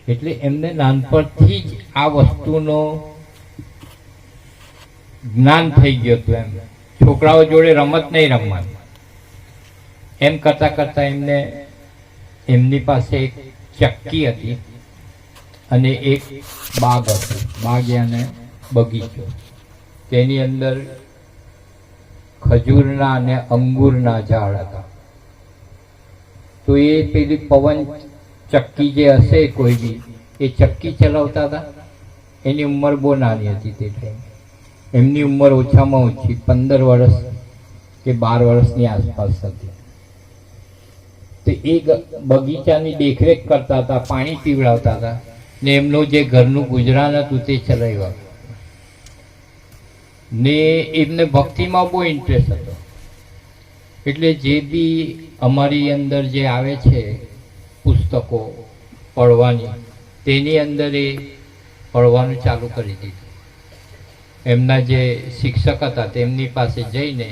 એટલે એમને નાનપણથી જ આ વસ્તુનો જ્ઞાન થઈ ગયું હતું. એમ છોકરાઓ જોડે રમત નહીં રમવાની, એમ કરતા કરતા એમની પાસે એક ચક્કી હતી અને એક બાગ હતું, બાગ અને બગીચો. તેની અંદર ખજૂરના અને અંગૂરના ઝાડ હતા. તો એ પેલી પવન ચક્કી જે હશે કોઈ બી, એ ચક્કી ચલાવતા હતા. એની ઉંમર બહુ નાની હતી તે ટાઈમ. એમની ઉંમર ઓછામાં ઓછી 15 વર્ષ કે 12 વર્ષની આસપાસ હતી. તો એ બગીચાની દેખરેખ કરતા હતા, પાણી પીવડાવતા હતા ને એમનું જે ઘરનું ગુજરાન હતું તે ચલાવ્યા. ને એમને ભક્તિમાં બહુ ઇન્ટરેસ્ટ હતો. એટલે જે બી અમારી અંદર જે આવે છે પુસ્તકો પડવાની, તેની અંદર એ પડવાનું ચાલુ કરી દીધું. એમના જે શિક્ષક હતા તેમની પાસે જઈને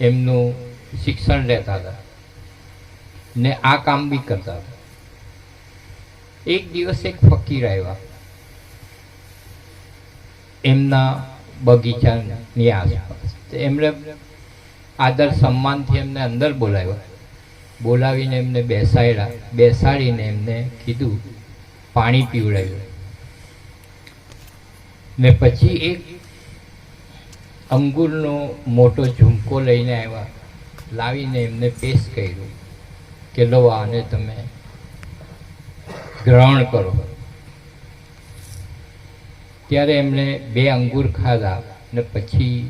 એમનું શિક્ષણ લેતા હતા ને આ કામ બી કરતા હતા. એક દિવસ એક ફકીર આવ્યા એમના બગીચાની આસપાસ. એમણે આદર સન્માનથી એમને અંદર બોલાવ્યા. બોલાવીને એમને બેસાડીને એમને કીધું, પાણી પીવડાવ્યું ને પછી એક અંગૂરનો મોટો ઝુમકો લઈને આવ્યા. લાવીને એમને પેશ કર્યું કે લો આને તમે ગ્રહણ કરો. ત્યારે એમણે 2 અંગૂર ખાધા ને પછી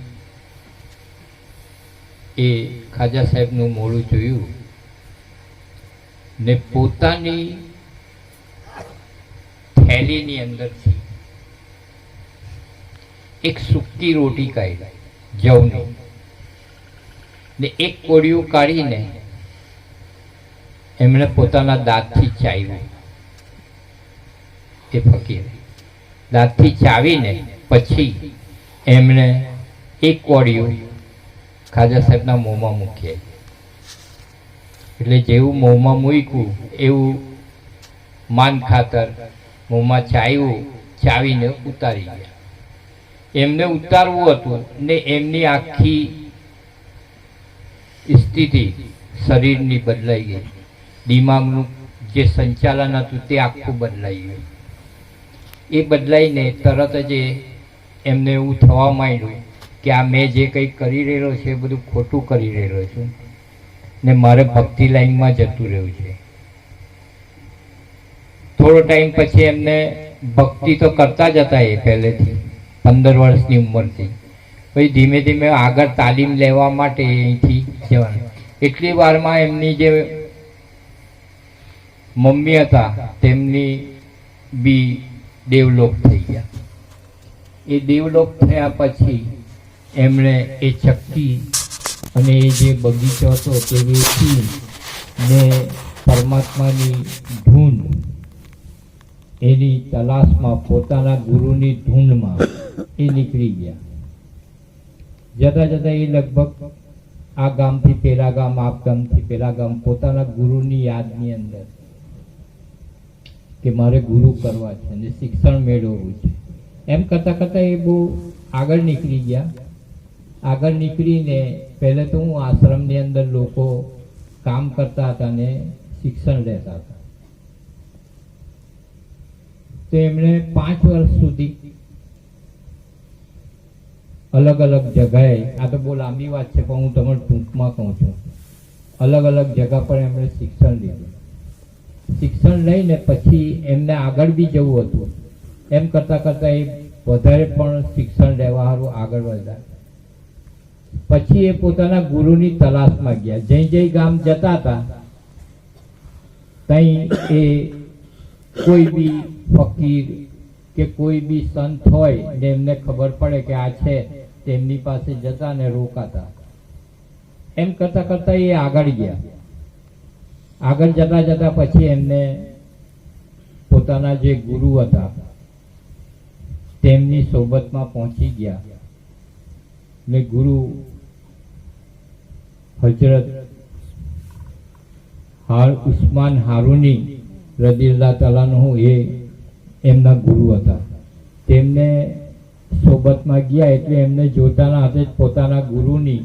એ ખાજા સાહેબનું મોઢું જોયું ને પોતાની થેલીની અંદરથી એક સૂકી રોટી કાઢી જવની ને એક કોળિયું કાઢીને એમણે પોતાના દાંતથી ચાવ્યું. એ ફકીર દાંતથી ચાવીને પછી એમણે એક કોળિયું ખાજા સાહેબના મોંમાં મૂક્યા. એટલે જેવું મોંમાં મૂક્યું એવું માન ખાતર મોંમાં ચાવીને ઉતારી ગયા. એમને ઉતારવું હતું ને એમની આખી સ્થિતિ શરીરની બદલાઈ ગઈ. દિમાગનું જે સંચાલન હતું તે આખું બદલાઈ ગયું. એ બદલાઈને તરત જ એમને એવું થવા માંડ્યું કે આ મેં જે કંઈ કરી રહેલો છે એ બધું ખોટું કરી રહેલો છું ને મારે ભક્તિ લાઈનમાં જતું રહેવું છે. થોડો ટાઈમ પછી એમને ભક્તિ તો કરતા જ હતા એ પહેલેથી 15 વર્ષની ઉંમરથી. પછી ધીમે ધીમે આગળ તાલીમ લેવા માટે અહીંથી જવાનું. એટલી વારમાં એમની જે મમ્મી હતા તેમની બી દેવલોક થઈ ગયા. એ દેવલોક થયા પછી એમણે એ ચક્કી અને એ જે બગીચો હતો તે વેચી ને પરમાત્માની ધૂન એની તલાશમાં, પોતાના ગુરુની ધૂનમાં એ નીકળી ગયા. જતા જતા એ લગભગ આ ગામથી પેલા ગામ, આ ગામથી પેલા ગામ પોતાના ગુરુની યાદની અંદર કે મારે ગુરુ કરવા છે અને શિક્ષણ મેળવવું છે એમ કરતા કરતા એ બહુ આગળ નીકળી ગયા. આગળ નીકળીને પહેલે તો હું આશ્રમની અંદર લોકો કામ કરતા હતા ને શિક્ષણ લેતા હતા. તો એમણે 5 વર્ષ સુધી અલગ અલગ જગાએ, આ તો બહુ લાંબી વાત છે પણ હું તમને ટૂંકમાં કહું છું, અલગ અલગ જગા પર એમણે શિક્ષણ લીધું. શિક્ષણ લઈને પછી એમને આગળ બી જવું હતું. એમ કરતા કરતા એ વધારે પણ શિક્ષણ લેવા સારું આગળ વધ્યા. પછી એ પોતાના ગુરુની તલાશમાં ગયા. જે ગામ જતા હતા ત્યાં એ કોઈ બી ફકીર કે કોઈ બી સંત હોય ને એમને ખબર પડે કે આ છે, તેમની પાસે જતા ને રોકાતા. એમ કરતા કરતા એ આગળ ગયા. આગળ જતા જતા પછી એમને પોતાના જે ગુરુ હતા તેમની સોબતમાં પહોંચી ગયા ને ગુરુ હજરત ઉસ્માન હારૂની રદિયલ્લાહુ તાલા અન્હુ એ એમના ગુરુ હતા. તેમને સોબતમાં ગયા એટલે એમને જોતાના હાથે જ પોતાના ગુરુની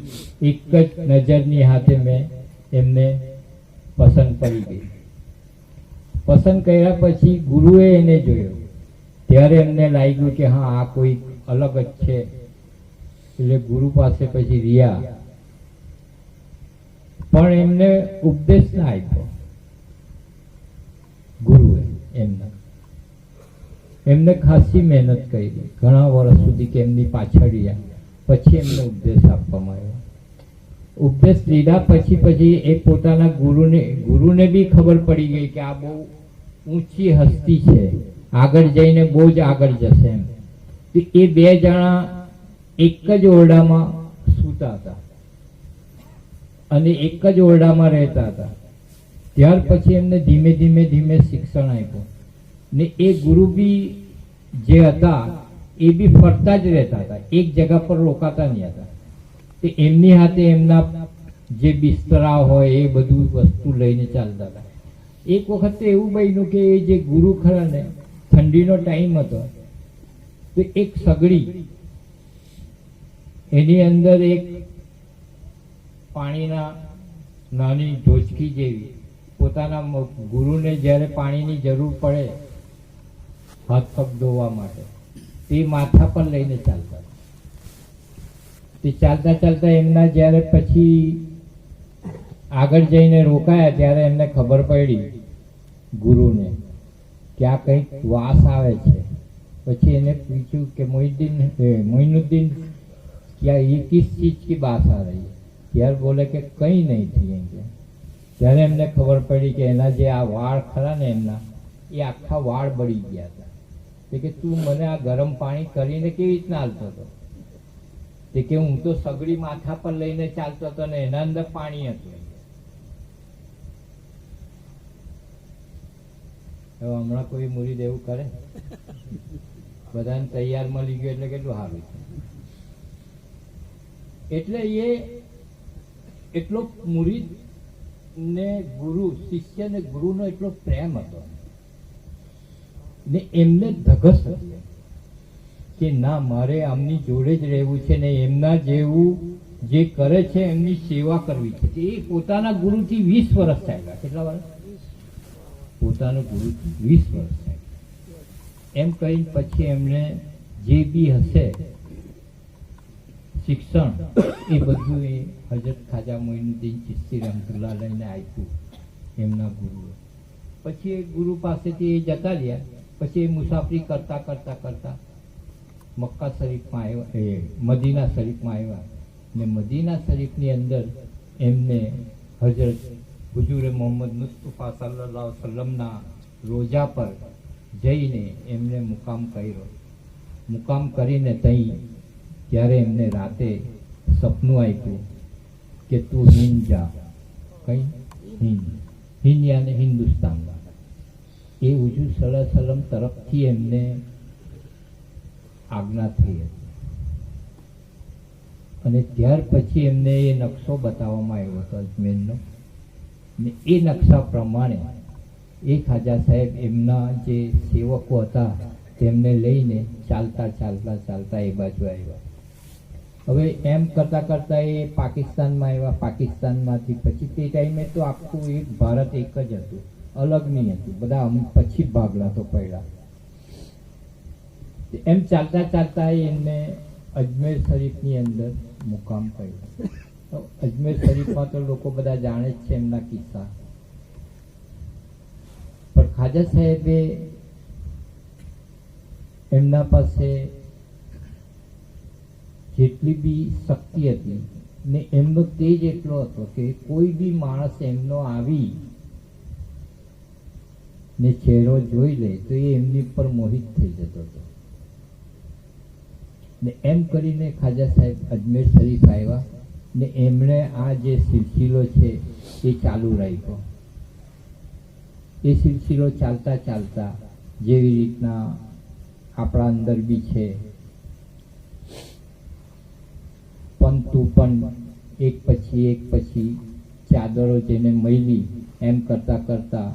એક જ નજરની હાથે મેં એમને પસંદ પડી ગઈ. પસંદ કર્યા પછી ગુરુએ એને જોયો ત્યારે એમને લાગ્યું કે હા આ કોઈ અલગ જ છે. એટલે ગુરુ પાસે પછી રહ્યા, પણ એમને ઉપદેશ ના આપ્યો ગુરુએ. એમને ખાસી મહેનત કરી, ઘણા વર્ષ સુધી કે એમની પાછળ રહ્યા. પછી એમને ઉપદેશ આપવામાં આવ્યો. ઉપદેશ લીધા પછી એ પોતાના ગુરુને બી ખબર પડી ગઈ કે આ બહુ ઊંચી હસ્તી છે, આગળ જઈને બહુ જ આગળ જશે એમ. એ બે જણા એક જ ઓરડામાં સૂતા હતા અને એક જ ઓરડામાં રહેતા હતા. ત્યાર પછી એમને ધીમે ધીમે શિક્ષણ આપ્યું ને એ ગુરુ બી જે હતા એ બી ફરતા જ રહેતા હતા, એક જગા પર રોકાતા નહીં હતા. તે એમની હાથે એમના જે બિસ્તરા હોય એ બધું વસ્તુ લઈને ચાલતા હતા. એક વખત તો એવું બન્યું કે એ જે ગુરુ ખરા ને, ઠંડીનો ટાઈમ હતો, તો એક સગડી એની અંદર એક પાણીના નાની ઢોચકી જેવી પોતાના ગુરુને જ્યારે પાણીની જરૂર પડે હાથ પગ ધોવા માટે, તે માથા પર લઈને ચાલતા. તે ચાલતા એમના જ્યારે પછી આગળ જઈને રોકાયા ત્યારે એમને ખબર પડી ગુરુને કે આ કંઈક વાસ આવે છે. પછી એને પૂછ્યું કે મોઇનુદ્દીન क्या ये किस चीज की बात आ रही है? यार बोले कि कहीं नहीं थी एम. ત્યારે એમને ખબર પડી કે એના જે આ વાળ ખરા ને એમના એ આખા વાળ બળી ગયા હતા. કે તું મને આ ગરમ પાણી કરીને કેવી રીતના હાલતો હતો? કે હું તો સગડી માથા પર લઈને ચાલતો હતો ને એના અંદર પાણી હતું. હમણાં કોઈ મુરીદ એવું કરે? બધાને તૈયાર મળી ગયું એટલે કેટલું સારું છે. એટલે એ એટલો મુરીદ ને ગુરુ, શિષ્ય ને ગુરુનો એટલો પ્રેમ હતો ને એમને ધગસ હતી કે ના મારે આમની જોડે જ રહેવું છે ને એમના જેવું જે કરે છે એમની સેવા કરવી છે. એ પોતાના ગુરુથી 20 વર્ષ ચાલ્યા. કેટલા વર્ષ? પોતાના ગુરુથી 20 વર્ષ ચાલ્યા. એમ કહીને પછી એમણે જે બી હશે શિક્ષણ એ બધું એ હજરત ખાજા મોઇનુદ્દીન ચિશ્તી રહમતુલ્લાહ લઈને આપ્યું એમના ગુરુએ. પછી એ ગુરુ પાસેથી એ જતા રહ્યા. પછી એ મુસાફરી કરતા મક્કા શરીફમાં આવ્યા, મદીના શરીફમાં આવ્યા ને મદીના શરીફની અંદર એમને હજરત હુજૂર મોહમ્મદ મુસ્તફા સલ્લલ્લાહુ અલૈહિ વસલ્લમના રોજા પર જઈને એમને મુકામ કર્યો. મુકામ કરીને ત્યાં ત્યારે એમને રાતે સપનું આપ્યું કે તું હિંદ જા. કઈ હિંદ યાને હિન્દુસ્તાનમાં. એ હુજૂર સલ્લલ્લાહુ અલૈહિ વસલ્લમ તરફથી એમને આજ્ઞા થઈ હતી. અને ત્યાર પછી એમને એ નકશો બતાવવામાં આવ્યો હતો અજમેરનો ને એ નકશા પ્રમાણે એ ખાજા સાહેબ એમના જે સેવકો હતા તેમને લઈને ચાલતા એ બાજુ આવ્યા. હવે એમ કરતા એ પાકિસ્તાનમાં આવ્યા. પાકિસ્તાનમાંથી પછી તે ટાઈમે તો આખું એક ભારત એક જ હતું, અલગ નહીં હતું. બધા પછી ભાગલા તો પડ્યા. એમ ચાલતા એમને અજમેર શરીફની અંદર મુકામ કર્યો. તો અજમેર શરીફમાં તો લોકો બધા જાણે જ છે એમના કિસ્સા. પણ ખાજા સાહેબે એમના પાસે જેટલી બી શક્તિ હતી ને એમનો તેજ એટલો હતો કે કોઈ બી માણસ એમનો આવી ને ચહેરો જોઈ લે તો એ એમની પર મોહિત થઈ જતો હતો. ને એમ કરીને ખાજા સાહેબ અજમેર શરીફ આવ્યા ને એમણે આ જે સિલસિલો છે એ ચાલુ રાખ્યો. એ સિલસિલો ચાલતા જેવી રીતના આપણા અંદર બી છે પંતુ પણ એક પછી ચાદરો જેને મળી એમ કરતા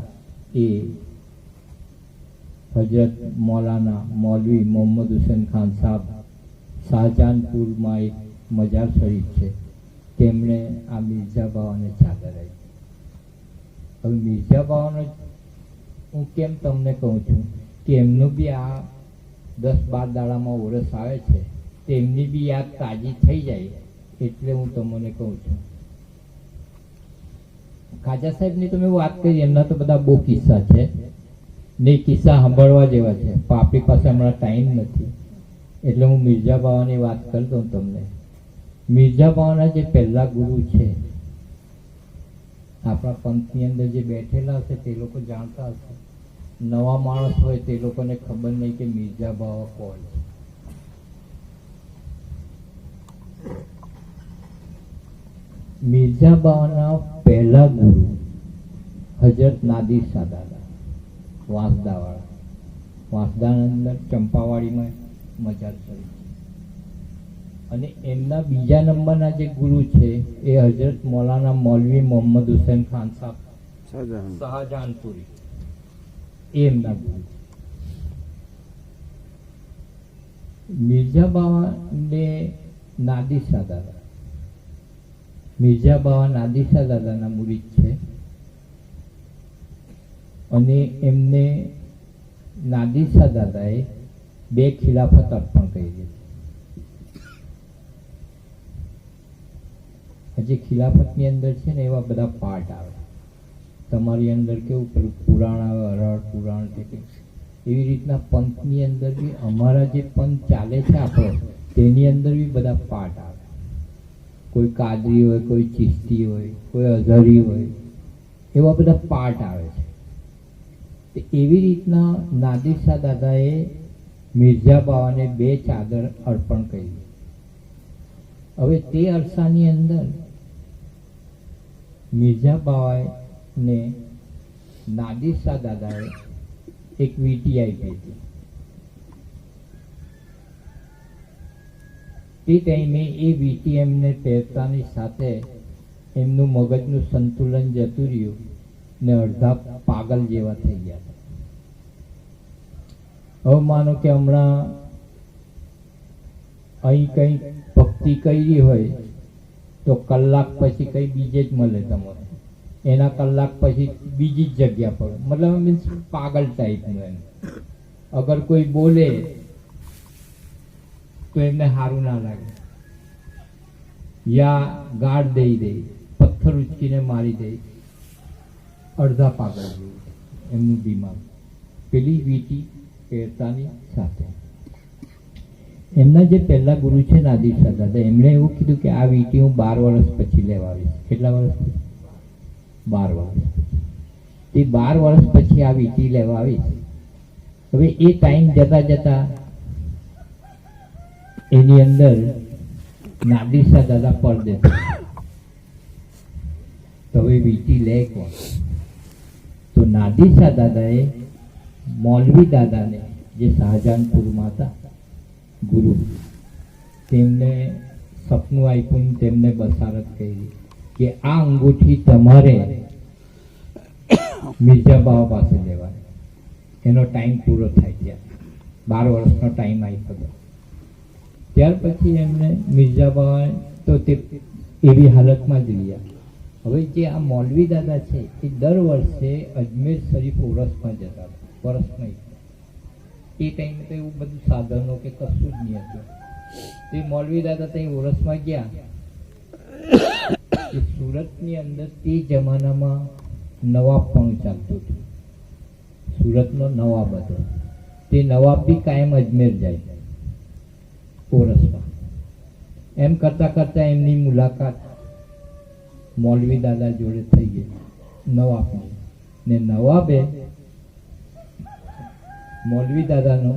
એ હજરત મૌલાના મૌલવી મોહમ્મદ હુસૈન ખાન સાહેબ શાહજહાનપુરમાં એક મજાર શરીફ છે, તેમણે આ મિર્ઝા બાવાને ચાદર આપી. હવે મિર્ઝા બાવાનો હું કેમ તમને કહું છું કે એમનું બી આ 10-12 દાડામાં વરસ આવે છે, તેમની બી યાદ તાજી થઈ જાય એટલે હું તમને કહું છું. ખાજા સાહેબની તમે વાત કરી, એમના તો બધા બહુ કિસ્સા છે ને, કિસ્સા સાંભળવા જેવા છે, પણ આપણી પાસે હમણાં ટાઈમ નથી એટલે હું મિર્ઝા બાવાની વાત કરી દઉં તમને. મિર્ઝા બાવાના જે પહેલા ગુરુ છે, આપણા પંથની અંદર જે બેઠેલા હશે તે લોકો જાણતા હશે. નવા માણસ હોય તે લોકોને ખબર નહીં કે મિર્ઝા બાવા કોણ છે. મિર્ઝા બાવાના પહેલા ગુરુ હજરત નાદિર શાહ દાદા, વાંસદાવાળા. વાંસદાની અંદર ચંપાવાડીમાં મજાર શરીફ છે. અને એમના બીજા નંબરના જે ગુરુ છે એ હજરત મૌલાના મૌલવી મોહમ્મદ હુસૈન ખાન સાહેબ શાહજહાનપુરી, એ એમના ગુરુ. મિર્ઝા બાવા ને નાદિર શાહ દાદા, મિર્ઝા બાવા નાદિર શાહ દાદાના મુરીદ છે અને એમને નાદિર શાહ દાદાએ 2 ખિલાફત અર્પણ કરી હતી. જે ખિલાફતની અંદર છે ને એવા બધા પાઠ આવે. તમારી અંદર કેવું પેલું પુરાણ આવે, હરહર પુરાણ કે એવી રીતના પંથની અંદર બી અમારા જે પંથ ચાલે છે આપણો, તેની અંદર બી બધા પાઠ આવે. કોઈ કાદરી હોય, કોઈ ચિશ્તી હોય, કોઈ અઝહરી હોય, એવા બધા પાઠ આવે છે. એવી રીતના નાદિર શાહ દાદાએ મિર્ઝા બાવાને 2 ચાદર અર્પણ કરી. હવે તે અરસાની અંદર મિર્ઝા બાવાને નાદિર શાહ દાદાએ એક વીંટી આપી હતી. તે ટાઈમે એ વીંટી એમને પહેરતાની સાથે એમનું મગજનું સંતુલન જતું રહ્યું ને અડધા પાગલ જેવા થઈ ગયા હતા. હવે માનો કે હમણાં અહીં કંઈ ભક્તિ કરી હોય તો કલાક પછી કંઈ બીજે જ મળે તમને, એના કલાક પછી બીજી જ જગ્યા પર, મતલબ મીન્સ પાગલ ટાઈપનું. એમ અગર કોઈ બોલે તો એમને સારું ના લાગે, યા ગાળ દઈ દે, પથ્થર ઉચકીને મારી દે, અડધા પાગલ જેવું એમનું દિમાગ પેલી વીંટી પહેરતાની સાથે. એમના જે પહેલા ગુરુ છે નાદિર શાહ દાદા, એમણે એવું કીધું કે આ વીંટી હું 12 વર્ષ પછી લેવા આવીશ. કેટલા વર્ષ પછી? 12 વર્ષ. તે 12 વર્ષ પછી આ વીંટી લેવા આવીશ. હવે એ ટાઈમ જતા જતા એની અંદર નાદિર શાહ દાદા પરદેશ. તો હવે વીંટી લે કોણ? તો નાદિર શાહ દાદાએ મૌલવી દાદાને, જે શાહજહાનપુરમાં હતા ગુરુ, તેમને સપનું આપ્યું, તેમને બસારત કરી કે આ અંગૂઠી તમારે મિર્ઝા બાવા પાસે લેવાની. એનો ટાઈમ પૂરો થાય ત્યાં 12 વર્ષનો ટાઈમ આપ્યો હતો. ત્યાર પછી એમને મિર્ઝા બાવા તો તે એવી હાલતમાં જ રહ્યા. હવે જે આ મૌલવી દાદા છે એ દર વર્ષે અજમેર શરીફ ઉરસમાં જતા હતા. વર્ષમાં એ ટાઈમે તો એવું બધું સાધનો કે કશું જ નહીં હતું. તે મૌલવી દાદા ત્યાં ઉરસમાં ગયા. સુરતની અંદર તે જમાનામાં નવાબ પણ ચાલતું હતું. સુરતનો નવાબ હતો. તે નવાબ બી કાયમ અજમેર જાય ઓરસમાં. એમ કરતા કરતા એમની મુલાકાત મૌલવી દાદા જોડે થઈ ગઈ નવાબની. ને નવાબે મૌલવી દાદાનો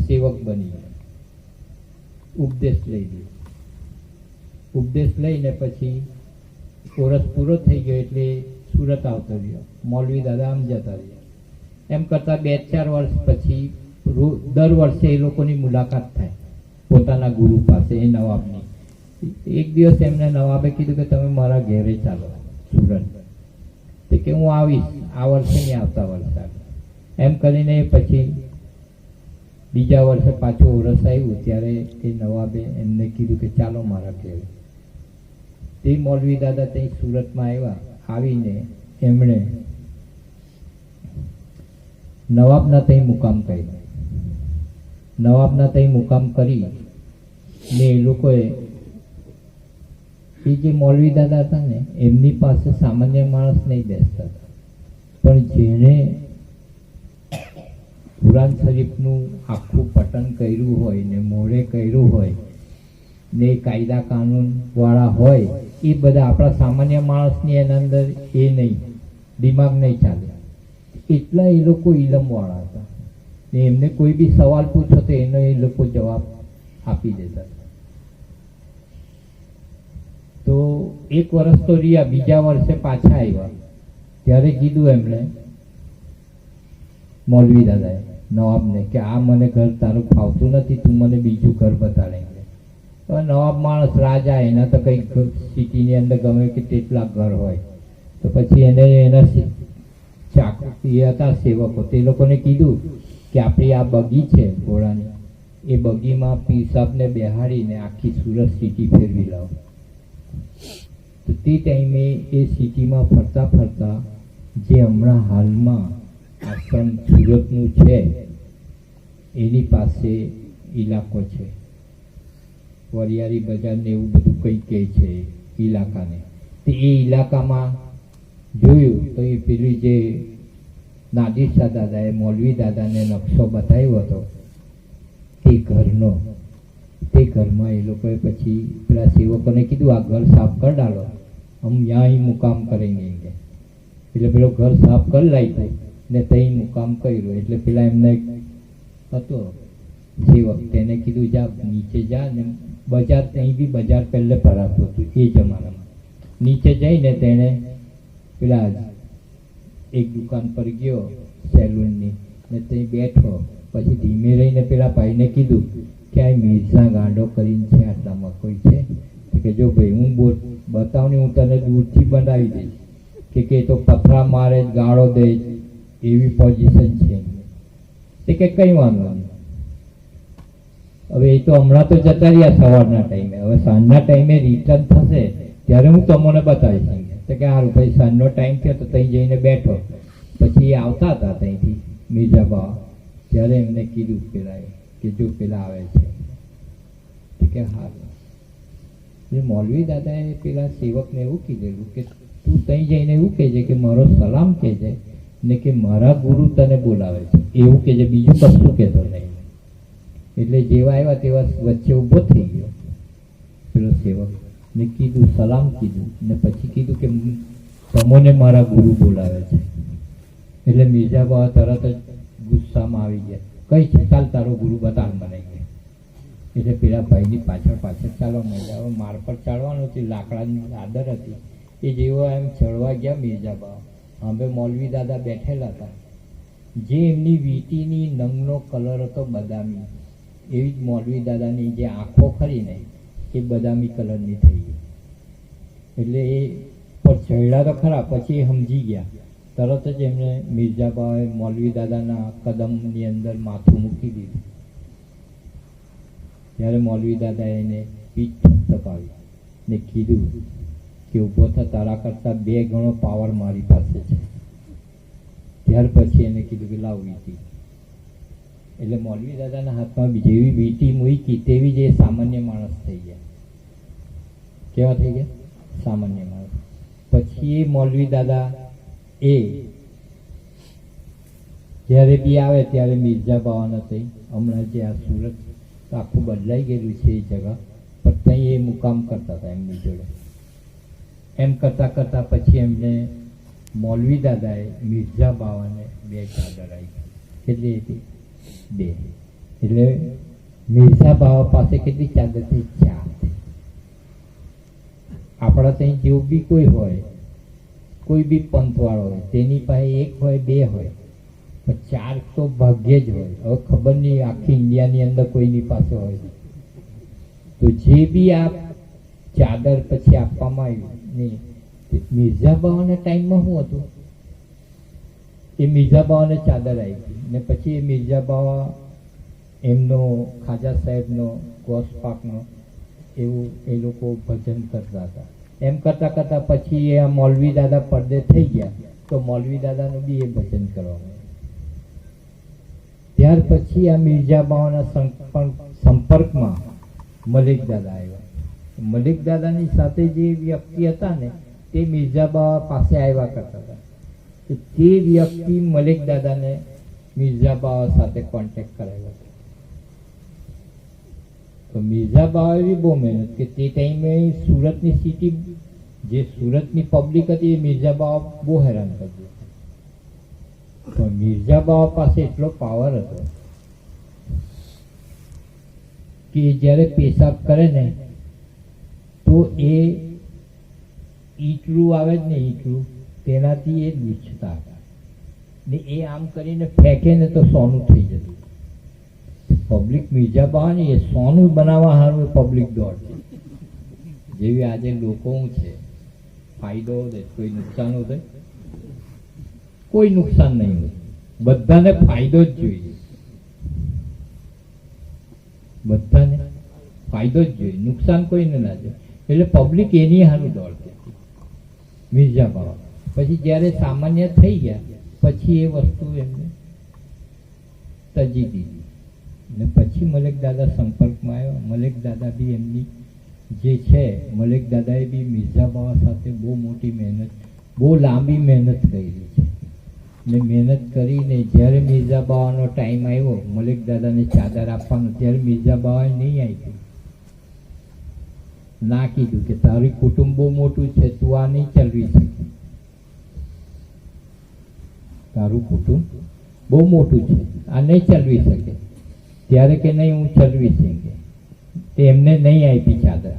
સેવક બની ગયો, ઉપદેશ લઈ લીધો. ઉપદેશ લઈને પછી ઓરસ પૂરો થઈ ગયો એટલે સુરત આવતો રહ્યો. મૌલવી દાદા આમ જતા રહ્યા. એમ કરતા 2-4 વર્ષ પછી દર વર્ષે એ લોકોની મુલાકાત થાય પોતાના ગુરુ પાસે, એ નવાબની. એક દિવસ એમને નવાબે કીધું કે તમે મારા ઘેરે ચાલો સુરત. તો કે હું આવીશ, આ વર્ષે નહીં આવતા વર્ષે. એમ કરીને પછી બીજા વર્ષે પાછું ઓરસ આવ્યું ત્યારે એ નવાબે એમને કીધું કે ચાલો મારા ઘેર. તે મૌલવી દાદા ત્યાં સુરતમાં આવ્યા. આવીને એમણે નવાબના ત્યાં મુકામ કર્યો. નવાબના ત્યાં મુકામ કરી ને એ લોકોએ એ જે મૌલવી દાદા હતા ને એમની પાસે સામાન્ય માણસ નહીં બેસતા હતા, પણ જેણે કુરાન શરીફનું આખું પઠન કર્યું હોય ને મોઢે કર્યું હોય ને કાયદા કાનૂન વાળા હોય એ બધા આપણા સામાન્ય માણસની એના અંદર એ નહીં, દિમાગ નહીં ચાલે. એટલા એ લોકો ઇલમ વાળા હતા ને એમને કોઈ બી સવાલ પૂછો તો એનો એ લોકો જવાબ આપી દેતા હતા. તો એક વર્ષ તો રહ્યા, બીજા વર્ષે પાછા આવ્યા ત્યારે કીધું એમણે મૌલવી દાદાએ નવાબને કે આ મને ઘર તારું ફાવતું નથી, તું મને બીજું ઘર બતાડે. તો નવાબ માણસ રાજા, એના તો કંઈક સિટીની અંદર ગમે કે તેટલા ઘર હોય. તો પછી એને એના એ હતા સેવકો, તે લોકોને કીધું કે આપણી આ બગી છે ઘોડાની, એ બગીમાં પીર સાહેબને બેહાડીને આખી સુરત સિટી ફેરવી લાવો. તો તે ટાઈમે એ સિટીમાં ફરતા ફરતા જે હમણાં હાલમાં આશ્રમ સુરતનું છે એની પાસે ઇલાકો છે, વરિયાળી બજારને એવું બધું કંઈ કહે છે ઇલાકાને. તો એ ઇલાકામાં જોયું તો એ પેલી જે નાદિર શાહ દાદાએ મૌલવી દાદાને નકશો બતાવ્યો હતો તે ઘરનો, તે ઘરમાં એ લોકોએ પછી પેલા સેવકોને કીધું આ ઘર સાફ કરી ડાલો, હમ યાં ही મુકામ કરેંગે. એટલે પેલો ઘર સાફ કરી લાવ્યો ને ત્યાં મુકામ કર્યો. એટલે પેલા એમને હતો સેવક, તેને કીધું જા નીચે જા ને બજાર, ત્યાં બી બજાર પહેલે ભરાતું હતું એ જમાનામાં. નીચે જઈને તેણે પેલા એક દુકાન પર ગયો સેલૂનની ને ત્યાં બેઠો. પછી ધીમે રહીને પેલા ભાઈને કીધું કે આ મિર્ઝા ગાંડો કરીને છે, આટલામાં કોઈ છે? કે જો ભાઈ હું બતાવ ને હું તને દૂરથી બનાવી દઈશ. કે તો પથરા મારે ગાળો દે એવી પોઝિશન છે. તે કે કઈ વાંધો નહીં, હવે એ તો હમણાં તો જતા રહ્યા સવારના ટાઈમે, હવે સાંજના ટાઈમે રિટર્ન થશે ત્યારે હું તમને બતાવીશ. તો કે સારું ભાઈ, સાંજનો ટાઈમ થયો તો ત્યાં જઈને બેઠો. પછી એ આવતા હતા ત્યાંથી મિર્ઝાબા, ત્યારે એમને કીધું પેલા કે જો પેલા આવે છે. કે સારું. એટલે મૌલવી દાદાએ પેલા સેવકને એવું કીધેલું કે તું ત્યાં જઈને એવું કહેજે કે મારો સલામ કહેજે ને કે મારા ગુરુ તને બોલાવે છે, એવું કહેજે, બીજું કશું કહેતો નહીં. એટલે જેવા આવ્યા તેવા વચ્ચે ઊભો થઈ ગયો પેલો સેવક ને કીધું, સલામ કીધું ને પછી કીધું કે તમને મારા ગુરુ બોલાવે છે. એટલે મિર્ઝાબા તરત જ ગુસ્સામાં આવી ગયા, કઈ છે ચાલ તારો ગુરુ બતાવ મને. એટલે પેલા ભાઈની પાછળ પાછળ ચાલવા માંડ્યા. હવે માર પર ચાલવાનું હતું, લાકડાની ચાદર હતી. એ જેવો એમ ચડવા ગયા મિર્ઝાબા, હવે મૌલવી દાદા બેઠેલા હતા. જે એમની વીંટીની નંગનો કલર હતો બદામી, એવી જ મૌલવી દાદાની જે આંખો ખરી ને એ બદામી કલરની થઈ ગઈ. એટલે એ પર ચડ્યા તો ખરા, પછી એ સમજી ગયા. તરત જ એમણે મિર્ઝાબાએ મૌલવી દાદાના કદમની અંદર માથું મૂકી દીધું. ત્યારે મૌલવી દાદાએ એને પીઠ થપથપાવી ને કીધું કે ઊભો થા, તારા કરતાં 2 ગણો પાવર મારી પાસે છે. ત્યાર પછી એને કીધું કે લાવ વીંટી. એટલે મૌલવી દાદાના હાથમાં જેવી વીંટી મૂકી તેવી જ એ સામાન્ય માણસ થઈ ગયા. કેવા થઈ ગયા? સામાન્ય માણસ. પછી એ મૌલવી દાદા એ જ્યારે બી આવે ત્યારે મિર્ઝાબા નથી, હમણાં જે આ સુરત આખું બદલાઈ ગયેલું છે એ જગા પર, ત્યાં એ મુકામ કરતા હતા એમની જોડે. એમ કરતાં કરતાં પછી એમને મૌલવી દાદાએ મિર્ઝાબાવાને 2 ચાદર આવી. કેટલી હતી? 2. એટલે મિર્ઝાબાવા પાસે કેટલી ચાદર થઈ? 4. આપણા ત્યાં જેવું બી કોઈ હોય, કોઈ બી પંથવાળો હોય, તેની પાસે 1 હોય 2 હોય, પણ 4 તો ભાગ્યે જ હોય. હવે ખબર નહીં આખી ઇન્ડિયાની અંદર કોઈની પાસે હોય. તો જે બી આ ચાદર પછી આપવામાં આવી નહીં, મિર્ઝાબાવાના ટાઈમમાં શું હતું એ મિર્ઝા બાવાને ચાદર આવી ને પછી એ મિર્ઝા બાવા એમનો ખાજા સાહેબનો ગોસ પાકનો એવું એ લોકો ભજન કરતા હતા. એમ કરતાં કરતાં પછી એ આ મૌલવી દાદા પડદે થઈ ગયા તો મૌલવી દાદાનું બી એ ભજન કરવામાં. ત્યાર પછી આ મિર્ઝા બાવાના સંપર્કમાં મલિક દાદા આવ્યા. મલિક દાદાની સાથે જે વ્યક્તિ હતા ને તે મિર્ઝા બાવા પાસે આવ્યા કરતા હતા. તે વ્યક્તિ મલિક દાદાને મિર્ઝા બાવા સાથે કોન્ટેક્ટ કરાવ્યો હતો. તો મિર્ઝા બાવાએ બી બહુ મહેનત કે તે ટાઈમે સુરતની સિટી જે સુરતની પબ્લિક હતી એ મિર્ઝા બાવા બહુ હેરાન કરતી હતી. તો મિર્ઝા બાવા પાસે એટલો પાવર હતો કે જ્યારે પેશાબ કરે ને તો એ ઈટલું આવે જ ને ઈટલું તેનાથી એ લૂછતા હતા ને એ આમ કરીને ફેંકે ને તો સોનું થઈ જતું. પબ્લિક મિર્ઝા બાવા એ સોનું બનાવવા સારું પબ્લિક દોડતી. જેવી આજે લોકો છે ફાયદો થાય કોઈ નુકસાન થાય, કોઈ નુકસાન નહીં હોય, બધાને ફાયદો જ જોઈએ. બધાને ફાયદો જ જોઈએ, નુકસાન કોઈને ના જોઈએ. એટલે પબ્લિક એની સારું દોડતી મિર્ઝા બાવા. પછી જ્યારે સામાન્ય થઈ ગયા પછી એ વસ્તુ એમને તજી દીધી ને પછી મલિક દાદા સંપર્કમાં આવ્યા. મલિક દાદા બી એમની જે છે મલિક દાદાએ બી મિર્ઝા બાવા સાથે બહુ મોટી મહેનત, બહુ લાંબી મહેનત કરી છે ને મહેનત કરીને જ્યારે મિર્ઝા બાવાનો ટાઈમ આવ્યો મલિક દાદાને ચાદર આપવાનો ત્યારે મિર્ઝા બાવાએ નહીં આપી. ના કીધું કે તારી કુટુંબ બહુ મોટું છે, તું આ નહીં ચલવી શકે, તારું કુટુંબ બહુ મોટું છે, આ નહીં ચલવી શકે. ત્યારે કે નહીં હું ચલવી શકે, તે એમને નહીં આપી ચાદર.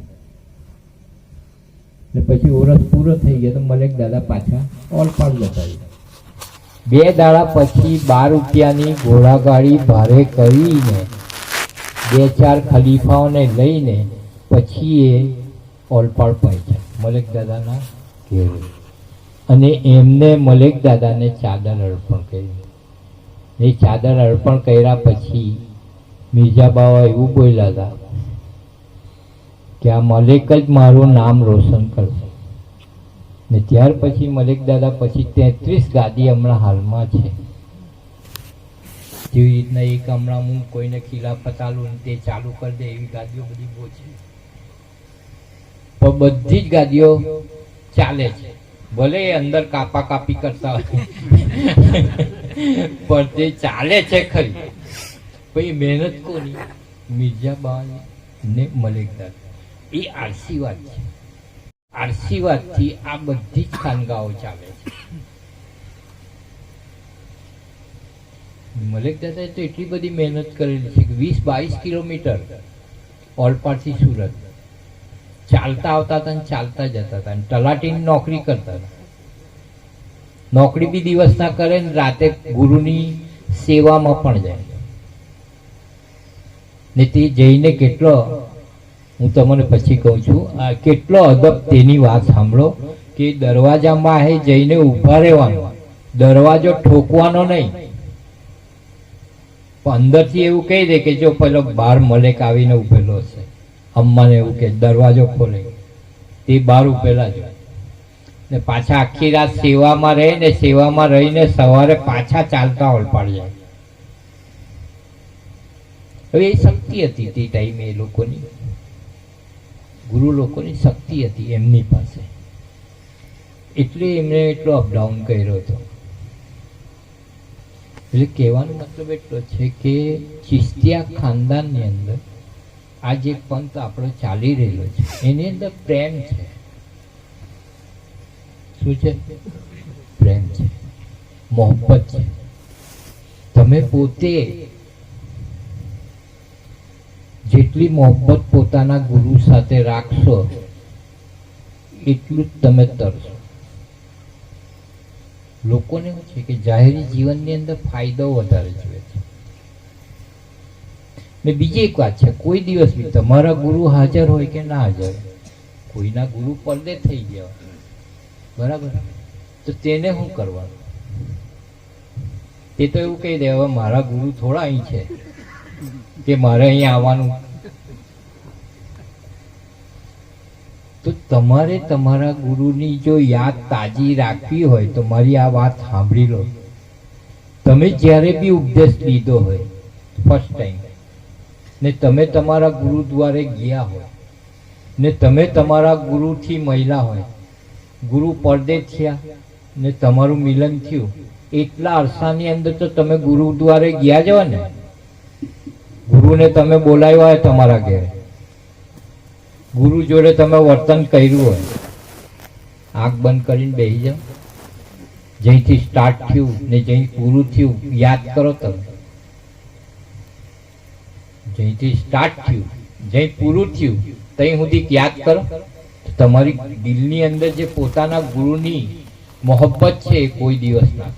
ને પછી ઓરસ પૂરો થઈ ગયો તો મલિક દાદા પાછા ઓલપાડ જતા રહ્યા. 2 દાડા પછી 12 રૂપિયાની ઘોડાગાડી ભાડે કરીને 2-4 ખલીફાઓને લઈને પછી એ ઓલપાડ પહોંચ્યા મલિક દાદાના ઘેરે અને એમને મલિક દાદાને ચાદર અર્પણ કરી. એ ચાદર અર્પણ કર્યા પછી મિર્ઝા બાવા એવું બોલ્યા હતા કે આ મલિક જ મારું નામ રોશન કરશે. ને ત્યાર પછી મલિક દાદા પછી 33 ગાદી હમણાં હાલમાં છે. જેવી રીતના એક હમણાં હું કોઈને ખિલાફત આલું તે ચાલુ કરી દે એવી ગાદીઓ બધી બહુ છે. પણ બધી જ ગાદીઓ ચાલે છે, ભલે અંદર કાપા કાપી કરતા હોય પણ તે ચાલે છે ખરી. પછી મહેનત કોની? મિર્ઝા બાવાની ને મલિક દાદા. એ આશીર્વાદ છે. આશીર્વાદથી આ બધી જ ખાનગાઓ ચાલે છે. મલિક દાદાએ તો એટલી બધી મહેનત કરેલી છે કે 20-22 કિલોમીટર ઓલપાડથી સુરત ચાલતા આવતા હતા ને ચાલતા જતા હતા. તલાટીની નોકરી કરતા હતા. નોકરી બી દિવસના કરે ને રાતે ગુરુની સેવામાં પણ જાય. ને તે જઈને કેટલો, હું તમને પછી કહું છું, આ કેટલો અદબ તેની વાત સાંભળો કે દરવાજામાં હે જઈને ઊભા રહેવાનું, દરવાજો ઠોકવાનો નહીં. પણ અંદરથી એવું કહી દે કે જો પેલો બહાર મલેક આવીને ઉભેલો છે, અમ્માને એવું કે દરવાજો ખોલે, તે બહાર ઉભેલા જ ને પાછા આખી રાત સેવામાં રહે ને સેવામાં રહીને સવારે પાછા ચાલતા ઓલપાડ જાય. હવે એ શક્તિ હતી તે ટાઈમે, એ લોકોની ગુરુ લોકોની શક્તિ હતી એમની પાસે, એટલે એમણે એટલો અપડાઉન કર્યો હતો. એટલે કહેવાનો મતલબ એટલો છે કે ચિશ્તિયા ખાનદાનની અંદર આ જે પંથ આપણો ચાલી રહેલો છે એની અંદર પ્રેમ છે. શું છે? પ્રેમ છે, મોહબ્બત છે. તમે પોતે જેટલી મોહબ્બત પોતાના ગુરુ સાથે રાખશો એટલું જ તમે તરશો. લોકોને શું છે કે જાહેરી જીવનની અંદર ફાયદો વધારે જોઈએ છે. ને બીજી એક વાત છે, કોઈ દિવસ બી તમારા ગુરુ હાજર હોય કે ના હાજર, કોઈના ગુરુ પડદે થઈ ગયા બરાબર, તો તેને શું કરવાનું? તે તો એવું કહી દે હવે મારા ગુરુ થોડા અહીં છે કે મારે અહીંયા આવવાનું. તો તમારે તમારા ગુરુની જો યાદ તાજી રાખવી હોય તો મારી આ વાત સાંભળી લો. તમે જ્યારે બી ઉપદેશ લીધો હોય ફર્સ્ટ ટાઈમ, ને તમે તમારા ગુરુ દ્વારે ગયા હોય, ને તમે તમારા ગુરુથી મળ્યા હોય, ગુરુ પરદેશ થયા ને તમારું મિલન થયું, એટલા અરસાની અંદર તો તમે ગુરુ દ્વારે ગયા જ ને. ગુરુને તમે બોલાવ્યા હોય તમારા ઘરે, ગુરુ જોડે તમે વર્તન કર્યું હોય, આંખ બંધ કરીને બેસી જાઓ. જ્યાંથી સ્ટાર્ટ થયું ને જ્યાં પૂરું થયું યાદ કરો. તમે જ્યાંથી સ્ટાર્ટ થયું જ્યાં પૂરું થયું ત્યાં સુધી યાદ કરો. તમારી દિલની અંદર જે પોતાના ગુરુની મોહબ્બત છે એ કોઈ દિવસ ના